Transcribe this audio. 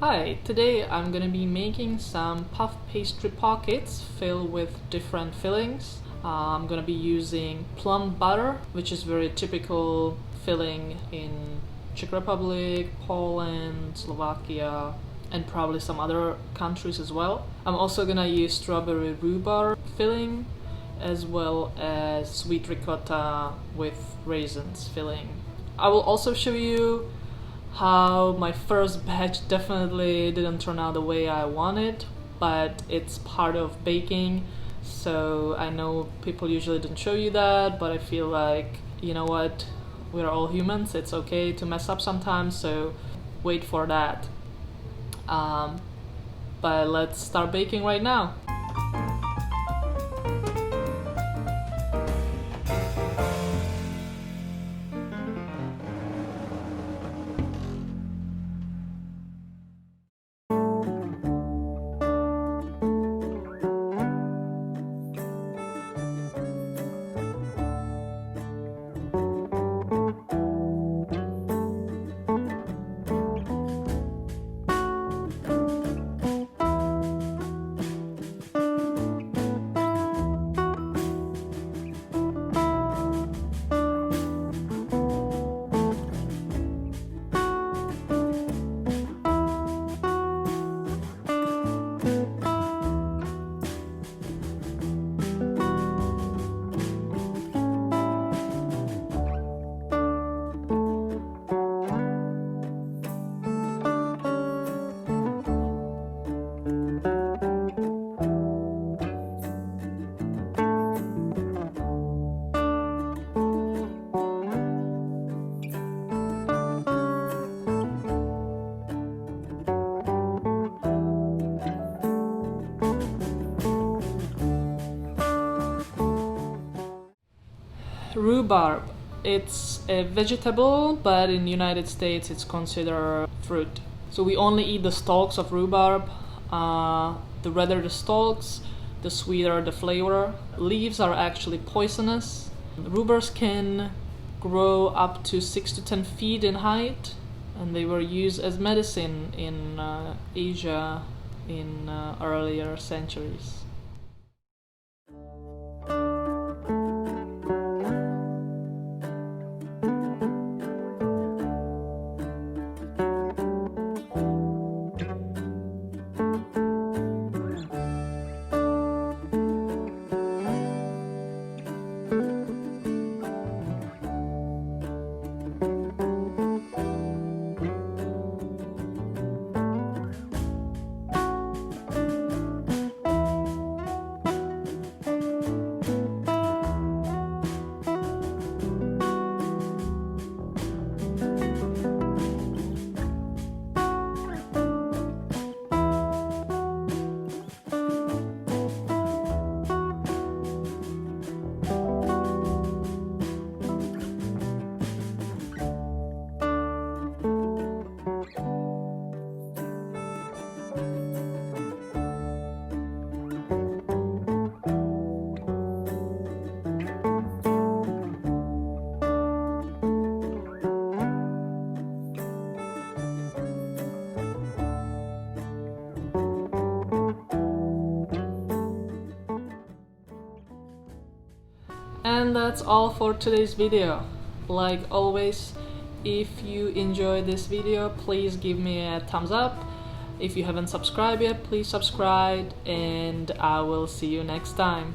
Hi, today I'm gonna be making some puff pastry pockets filled with different fillings. I'm gonna be using plum butter, which is very typical filling in Czech Republic, Poland, Slovakia, and probably some other countries as well. I'm also gonna use strawberry rhubarb filling as well as sweet ricotta with raisins filling. I will also show you how my first batch definitely didn't turn out the way I wanted, but it's part of baking, so I know people usually don't show you that, but I feel like, you know what, we're all humans, it's okay to mess up sometimes, so wait for that. But let's start baking right now. Rhubarb. It's a vegetable, but in the United States it's considered fruit. So we only eat the stalks of rhubarb. The redder the stalks, the sweeter the flavor. Leaves are actually poisonous. Rhubarbs can grow up to 6 to 10 feet in height, and they were used as medicine in Asia in earlier centuries. And that's all for today's video. Like always, if you enjoyed this video, please give me a thumbs up. If you haven't subscribed yet, please subscribe, and I will see you next time.